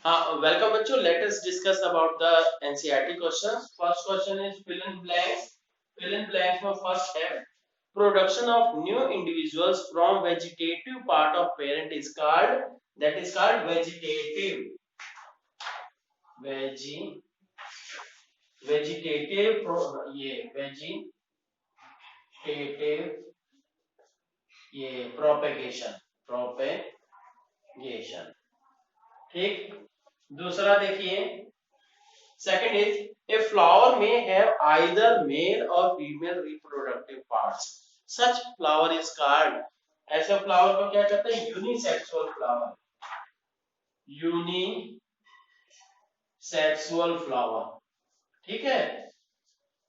Welcome बच्चों. Let us discuss about the NCERT questions. First question is fill in blanks. Fill in blanks में first है production of new individuals from vegetative part of parent is called, that is called vegetative. Vegetative ये propagation. ठीक. दूसरा देखिए, second is a flower may have either male or female reproductive parts. Such flower is called, ऐसे flower को क्या कहते हैं? Unisexual flower. Unisexual flower. ठीक है,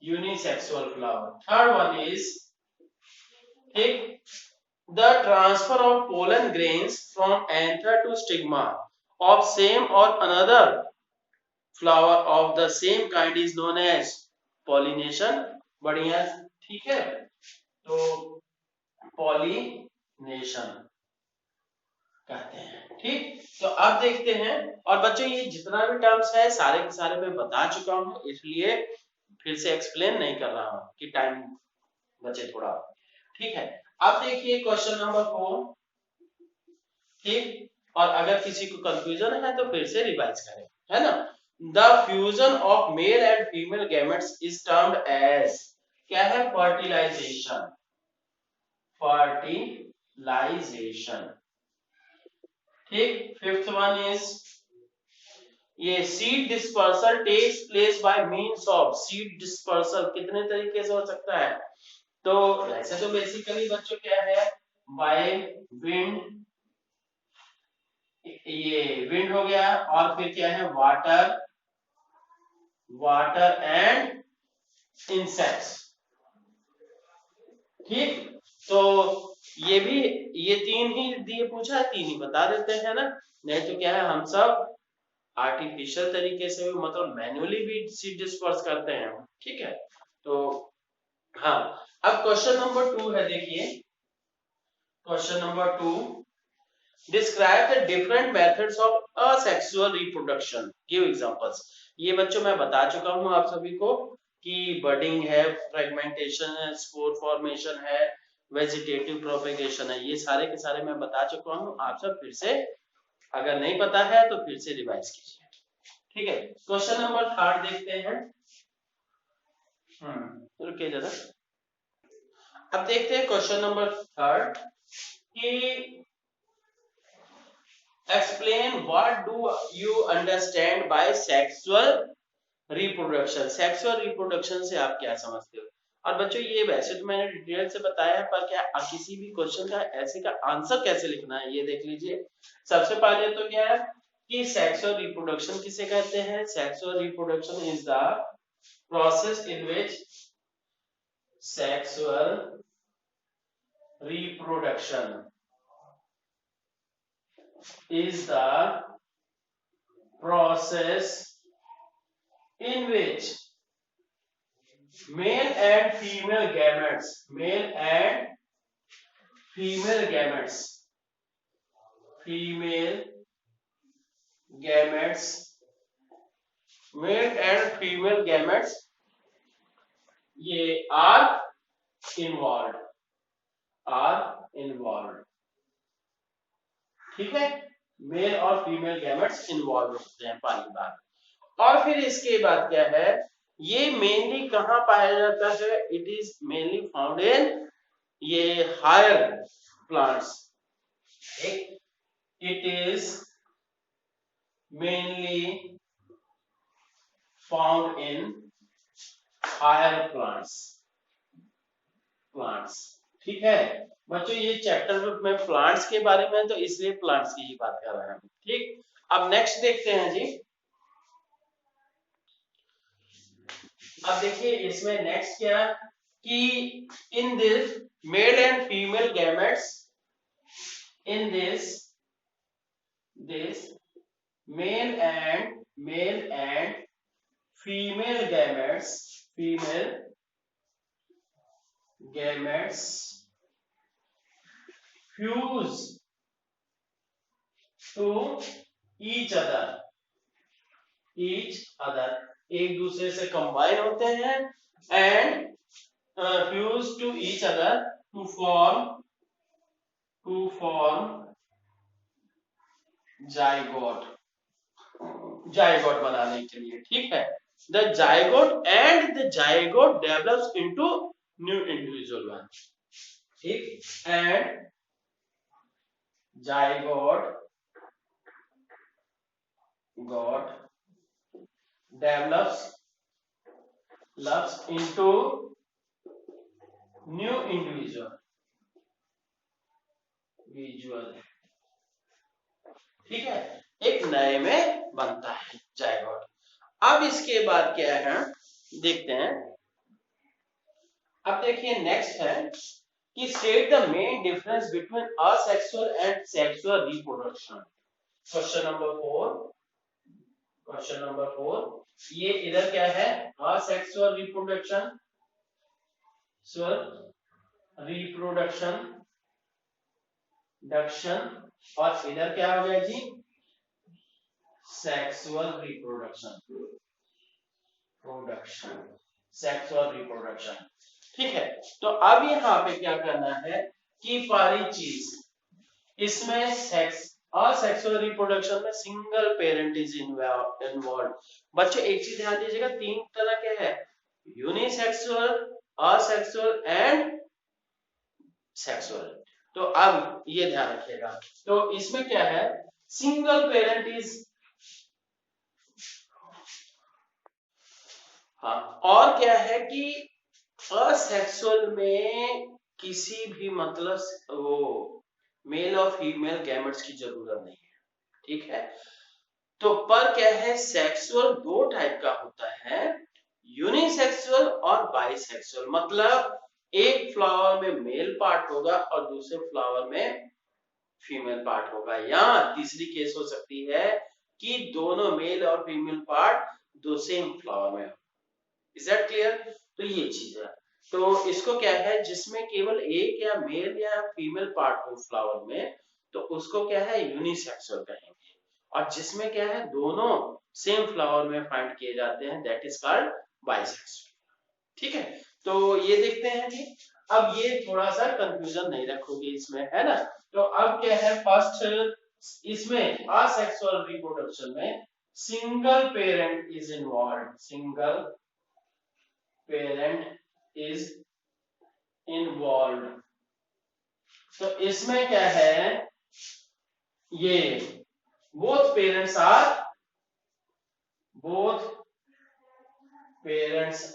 unisexual flower. Third one is, ठीक, the transfer of pollen grains from anther to stigma of same or another flower of the same kind is known as pollination. बढ़िया, ठीक है, तो pollination कहते हैं. ठीक, तो अब देखते हैं. और बच्चों ये जितना भी टर्म्स है सारे के सारे मैं बता चुका हूं, इसलिए फिर से एक्सप्लेन नहीं कर रहा हूं कि टाइम बचे थोड़ा. ठीक है, अब देखिए क्वेश्चन नंबर 4. ठीक, और अगर किसी को कंफ्यूजन है तो फिर से रिवाइज करें, है ना. The fusion of male and female gametes is termed as, क्या है? फर्टिलाइजेशन. ठीक. फिफ्थ वन इज ये seed dispersal takes place by means of. Seed dispersal कितने तरीके से हो सकता है? तो ऐसे तो बेसिकली बच्चों क्या है? बाय विंड, ये विंड हो गया, और फिर क्या है? Water and insects. ठीक, तो ये भी, ये तीन ही दिए पूछा है, तीन ही बता देते हैं ना. नहीं तो क्या है, हम सब आर्टिफिशियल तरीके से भी, मतलब मैन्युअली भी सीड डिस्पर्स करते हैं. ठीक है, तो हाँ. अब क्वेश्चन नंबर 2 है, देखिए question number 2. Describe the different methods of asexual reproduction. Give examples. ये बच्चों मैं बता चुका हूं आप सभी को कि बडिंग है, फ्रेगमेंटेशन है, स्पोर फॉर्मेशन है, वेजिटेटिव प्रोपेगेशन है. ये सारे के सारे मैं बता चुका हूं. आप सब फिर से, अगर नहीं पता है तो फिर से रिवाइज कीजिए. ठीक है, क्वेश्चन नंबर 3 देखते हैं. रुकिए जरा. अब देखते हैं क्वेश्चन नंबर 3 कि explain what do you understand by sexual reproduction. sexual reproduction से आप क्या समझते हो? और बच्चों ये वैसे तो मैंने डिटेल से बताया है, पर क्या किसी भी क्वेश्चन का ऐसे का आंसर कैसे लिखना है ये देख लीजिए. सबसे पहले तो क्या है कि सेक्सुअल रिप्रोडक्शन किसे कहते हैं? Sexual reproduction is the process in which sexual reproduction is the process in which male and female gametes male and female gametes ये are involved. ठीक है, मेल और फीमेल गैमेट्स इन्वॉल्व होते हैं, पहली बात. और फिर इसके बाद क्या है, ये मेनली कहां पाया जाता है? It is mainly found in ये higher plants. It is mainly found in higher plants. ठीक है बच्चों, ये चैप्टर में प्लांट्स के बारे में, तो इसलिए प्लांट्स की ही बात कर रहे हैं. ठीक, अब नेक्स्ट देखते हैं जी. अब देखिए इसमें नेक्स्ट क्या कि in this mail and female gametes, in this mail and female gametes fuse to each other. each other, एक दूसरे से कंबाइन होते हैं and fuse to each other to form zygote, zygote बनाने के लिए, ठीक है। The zygote and the zygote develops into new individual one, ठीक, and zygote develops into new individual, ठीक है, एक नए में बनता है जाइगोट। अब इसके बाद क्या है देखते हैं। अब देखिए नेक्स्ट है कि state the main difference between asexual and sexual reproduction. Question number 4 ये इधर क्या है, असेक्सुअल रिप्रोडक्शन, और इधर क्या हो गया जी, सेक्सुअल रिप्रोडक्शन, ठीक है। तो अब यहाँ पे क्या करना है कि सारी चीज इसमें असेक्सुअल रिप्रोडक्शन में सिंगल पेरेंट इज इन्वॉल्व। बच्चों एक चीज ध्यान दीजिएगा, तीन तरह के हैं, यूनिसेक्सुअल, असेक्सुअल एंड सेक्सुअल। तो अब ये ध्यान रखिएगा, तो इसमें क्या है, सिंगल पेरेंट इज, हाँ, और क्या है कि असेक्सुअल में किसी भी मतलब वो मेल और फीमेल गैमेट्स की जरूरत नहीं है, ठीक है। तो पर क्या है, सेक्सुअल दो टाइप का होता है, यूनिसेक्सुअल और बाइसेक्सुअल, मतलब एक फ्लावर में मेल पार्ट होगा और दूसरे फ्लावर में फीमेल पार्ट होगा, या तीसरी केस हो सकती है कि दोनों मेल और फीमेल पार्ट दो सेम फ्लावर में हो। Is that clear? तो ये चीज है। तो इसको क्या है, जिसमें केवल एक या मेल या फीमेल पार्ट हो फ्लावर में, तो उसको क्या है, यूनिसेक्सुअल कहेंगे, और जिसमें क्या है, दोनों सेम फ्लावर में फाइंड किए जाते हैं, दैट इज कॉल्ड बाइसेक्सुअल, ठीक है। तो ये देखते हैं जी, अब ये थोड़ा सा कंफ्यूजन नहीं रखोगे इसमें, है ना। तो अब क्या है, फर्स्ट इसमें असेक्सुअल रिप्रोडक्शन में single parent is involve, single parent is involve. तो इसमें क्या है, ये बोथ पेरेंट्स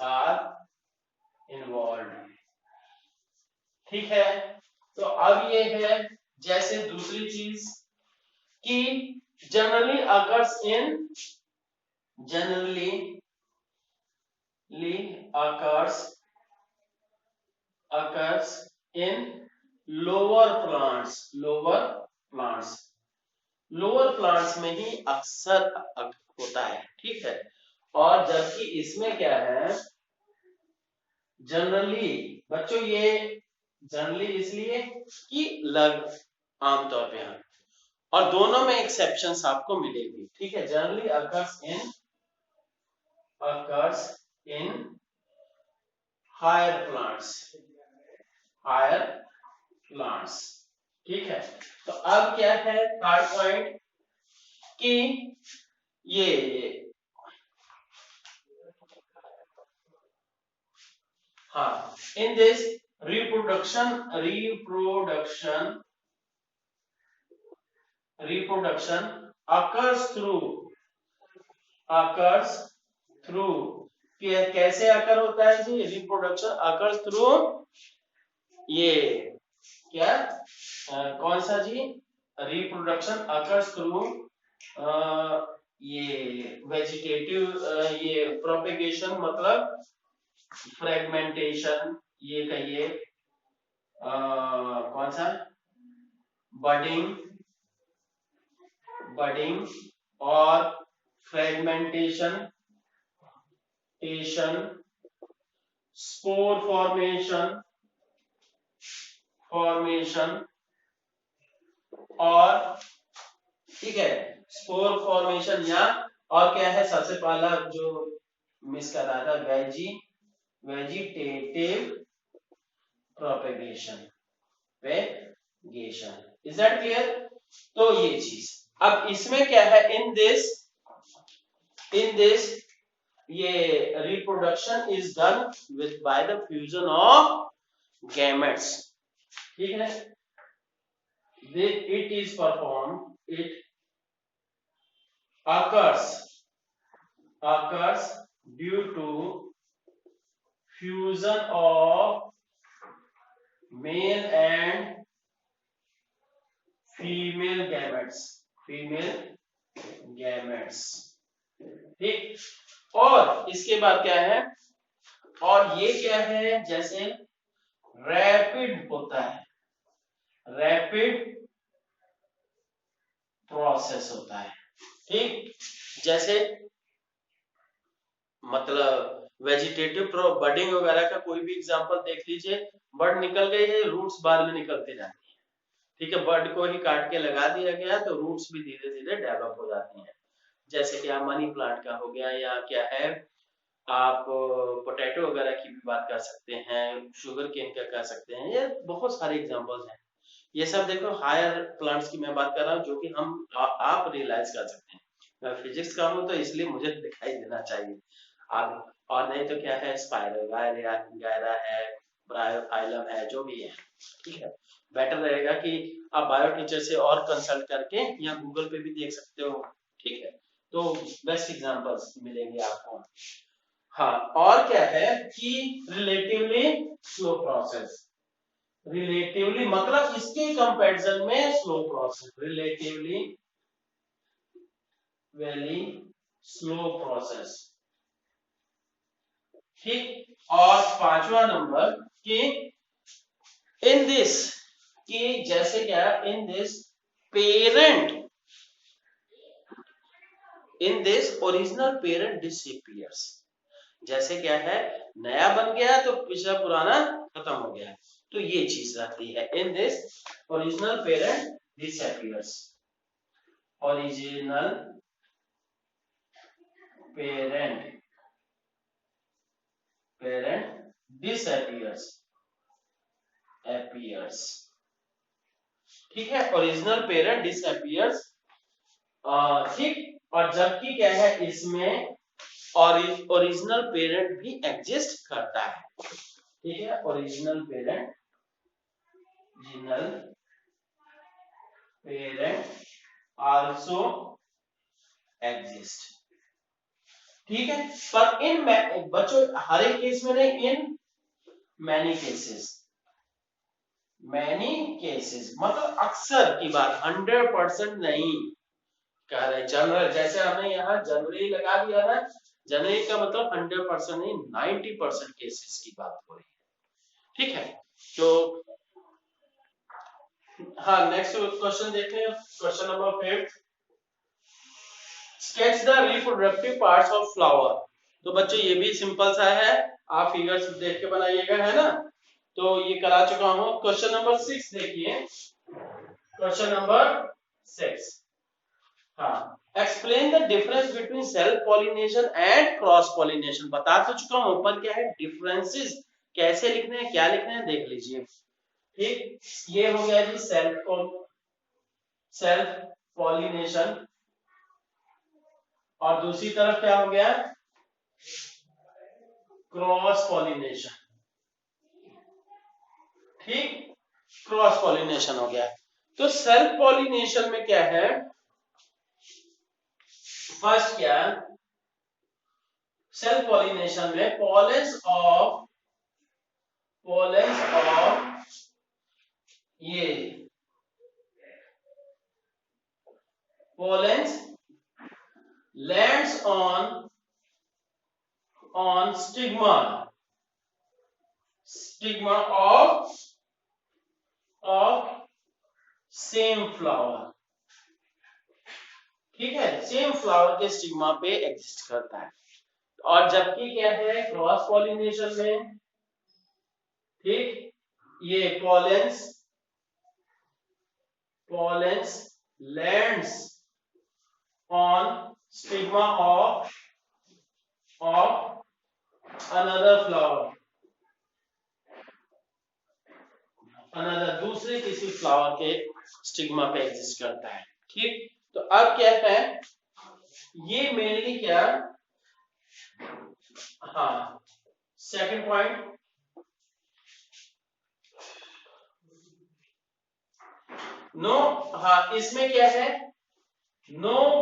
आर इन्वॉल्व, ठीक है। तो अब ये है, जैसे दूसरी चीज कि generally occurs in lower plants में ही अक्सर होता है, ठीक है। और जबकि इसमें क्या है, जनरली, बच्चों ये जनरली इसलिए कि आमतौर पे है, और दोनों में एक्सेप्शंस आपको मिलेगी, ठीक है। Generally occurs in higher plants, ठीक है। तो अब क्या है, थर्ड पॉइंट कि ये हाँ, in this reproduction occurs through कैसे अकर होता है जी, रिप्रोडक्शन occurs through ये क्या कौन सा जी, रिप्रोडक्शन occurs through ये वेजिटेटिव, ये प्रोपेगेशन मतलब फ्रेगमेंटेशन, ये कहिए कौन सा, बडिंग और फ्रेगमेंटेशन, स्पोर फॉर्मेशन और, ठीक है, स्पोर फॉर्मेशन या और क्या है सबसे पहला जो मिस कर रहा था, vegetative propagation, vegetation. Is that clear? तो ये चीज, अब इसमें क्या है, इन दिस ये reproduction is done with by the fusion of gametes, ठीक है। It is perform, it occurs due to fusion of male and female gametes, ठीक। और इसके बाद क्या है, और ये क्या है, जैसे रैपिड होता है, रैपिड प्रोसेस होता है, ठीक। जैसे मतलब वेजिटेटिव बडिंग वगैरह का कोई भी एग्जांपल देख लीजिए, बर्ड निकल गई है, रूट्स बाद में निकलते जाती है, ठीक है। बर्ड को ही काट के लगा दिया गया तो रूट्स भी धीरे धीरे डेवलप हो जाती हैं। जैसे कि आप मनी प्लांट का हो गया, या क्या है, आप पोटैटो वगैरह की भी बात कर सकते हैं, शुगर केन का कर सकते हैं, ये बहुत सारे एग्जांपल्स हैं। ये सब देखो हायर प्लांट्स की मैं बात कर रहा हूँ, जो कि आप रियलाइज कर सकते हैं। मैं फिजिक्स का हूँ तो इसलिए मुझे दिखाई देना चाहिए आप, और नहीं तो क्या है, स्पाइरल गायरा है, ब्रायोफाइलम है, जो भी है, ठीक है। बेटर रहेगा कि आप बायो टीचर से और कंसल्ट करके, या गूगल पे भी देख सकते हो, ठीक है। तो बेस्ट एग्जांपल्स मिलेंगे आपको। हाँ, और क्या है कि रिलेटिवली स्लो प्रोसेस, रिलेटिवली मतलब इसके कंपैरिजन में slow process, relatively very slow process, ठीक। और पांचवा नंबर कि इन दिस, कि जैसे क्या, in this parent, in this original parent disappears. जैसे क्या है, नया बन गया तो पिछला पुराना खत्म हो गया, तो ये चीज रहती है, in this original parent disappears, original parent disappears, ठीक है। ओरिजिनल पेरेंट डिसअपीयर्स, ठीक। और जबकि क्या है, इसमें ओरिजिनल पेरेंट भी एग्जिस्ट करता है, ठीक है। ओरिजिनल पेरेंट आल्सो एग्जिस्ट, ठीक है। पर इन बच्चों हर एक केस में नहीं, इन मैनी केसेस मतलब अक्सर की बात, 100% नहीं कह रहे। जनरल, जैसे हमने यहाँ जनरली लगा दिया ना, जनरली का मतलब 100% नहीं, 90% केसेस की बात हो रही है, ठीक है। तो हाँ, नेक्स्ट क्वेश्चन देखते हैं, question number 5, sketch the reproductive parts of flower. तो बच्चों ये भी सिंपल सा है, आप फिगर्स देख के बनाइएगा, है ना। तो ये करा चुका हूं। क्वेश्चन नंबर 6 देखिए, क्वेश्चन नंबर 6, हाँ, explain the difference between self pollination and cross pollination. बता तो चुका हूं, ऊपर क्या है डिफरेंसेस, कैसे लिखने हैं, क्या लिखने हैं, देख लीजिए, ठीक। ये हो गया जी सेल्फ पॉलिनेशन, और दूसरी तरफ क्या हो गया, क्रॉस पॉलिनेशन, ठीक। क्रॉस पॉलिनेशन हो गया। तो सेल्फ पॉलिनेशन में क्या है, फर्स्ट क्या, सेल्फ पॉलिनेशन में पोलेंस ऑफ ये pollens lands on stigma of same flower, ठीक है। सेम फ्लावर के स्टिग्मा पे एग्जिस्ट करता है। और जबकि क्या है क्रॉस पॉलिनेशन में, ठीक, ये pollens lands on stigma of another flower, another दूसरे किसी फ्लावर के स्टिग्मा पे एग्जिस्ट करता है। ठीक, तो अब क्या है, ये मेनली क्या, हाँ सेकंड पॉइंट, नो, हाँ इसमें क्या है, no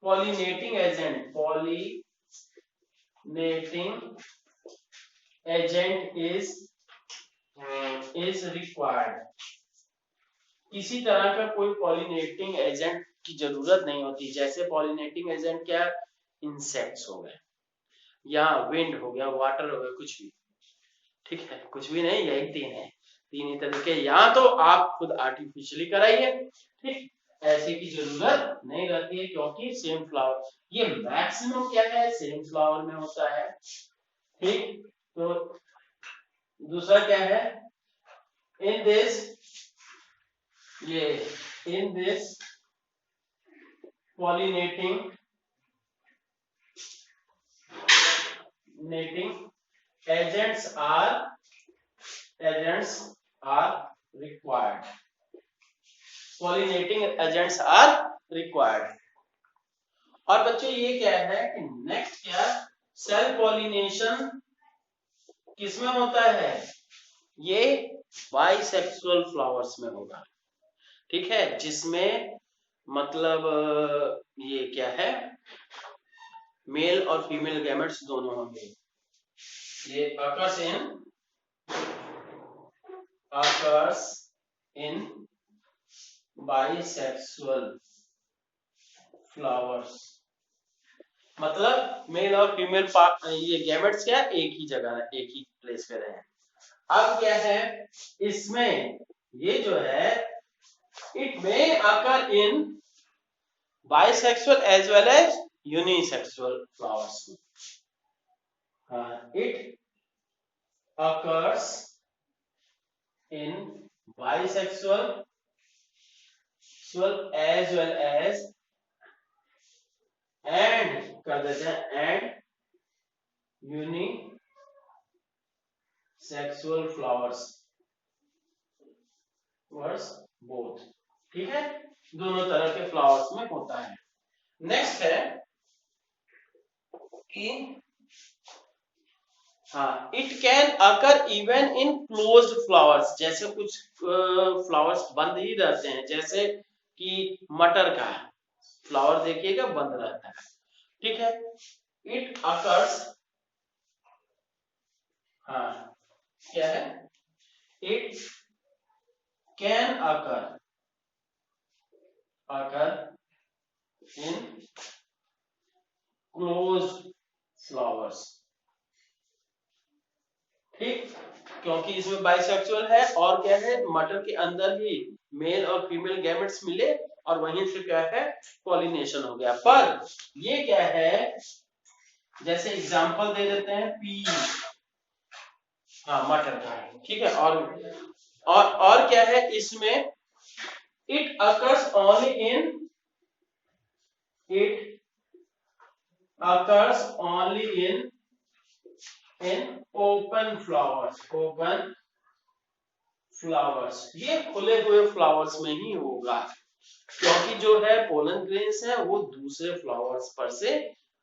pollinating agent is required. किसी तरह का कोई पॉलिनेटिंग एजेंट की जरूरत नहीं होती। जैसे पॉलिनेटिंग एजेंट क्या, इंसेक्ट्स हो गए या विंड हो गया, वाटर हो गया, कुछ भी, ठीक है, कुछ भी नहीं, यही तीन है, तीन ही तरीके, या तो आप खुद आर्टिफिशियली कराइए, ठीक, ऐसे की जरूरत नहीं रहती है क्योंकि सेम फ्लावर, ये मैक्सिमम क्या है, सेम फ्लावर में होता है। ठीक, तो दूसरा क्या है, in this pollinating agents are required. Pollinating agents are required. और बच्चों ये क्या है कि नेक्स्ट क्या, सेल पॉलिनेशन किसमें होता है, ये बाइसेक्सुअल फ्लावर्स में होगा। ठीक है, जिसमें मतलब ये क्या है, मेल और फीमेल गैमेट्स दोनों होंगे। ये occurs in bisexual flowers, मतलब मेल और फीमेल ये गैमेट्स क्या एक ही जगह, एक ही प्लेस पे रहे। अब क्या है इसमें, ये जो है it may occur in bisexual as well as unisexual flowers. It occurs in bisexual as well as and कर देते हैं and unisexual flowers both। ठीक है, दोनों तरह के फ्लावर्स में होता है। नेक्स्ट है कि हाँ, it can occur even in closed flowers, जैसे कुछ फ्लावर्स बंद ही रहते हैं, जैसे कि मटर का फ्लावर देखिएगा बंद रहता है। ठीक है, इट अकर्स, हाँ क्या है, it can occur in closed flowers. ठीक, क्योंकि इसमें बाइसेक्सुअल है और क्या है, मटर के अंदर ही मेल और फीमेल गैमेट्स मिले और वहीं से क्या है पॉलिनेशन हो गया। पर ये क्या है, जैसे एग्जांपल दे देते हैं पी, हाँ मटर का है, ठीक है, और क्या है इसमें, it occurs only in open flowers, ये खुले हुए फ्लावर्स में ही होगा, क्योंकि जो है पोलन ग्रेन्स है वो दूसरे फ्लावर्स पर से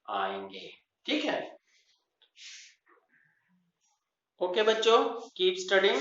आएंगे। ठीक है, ओके बच्चों, कीप स्टडिंग।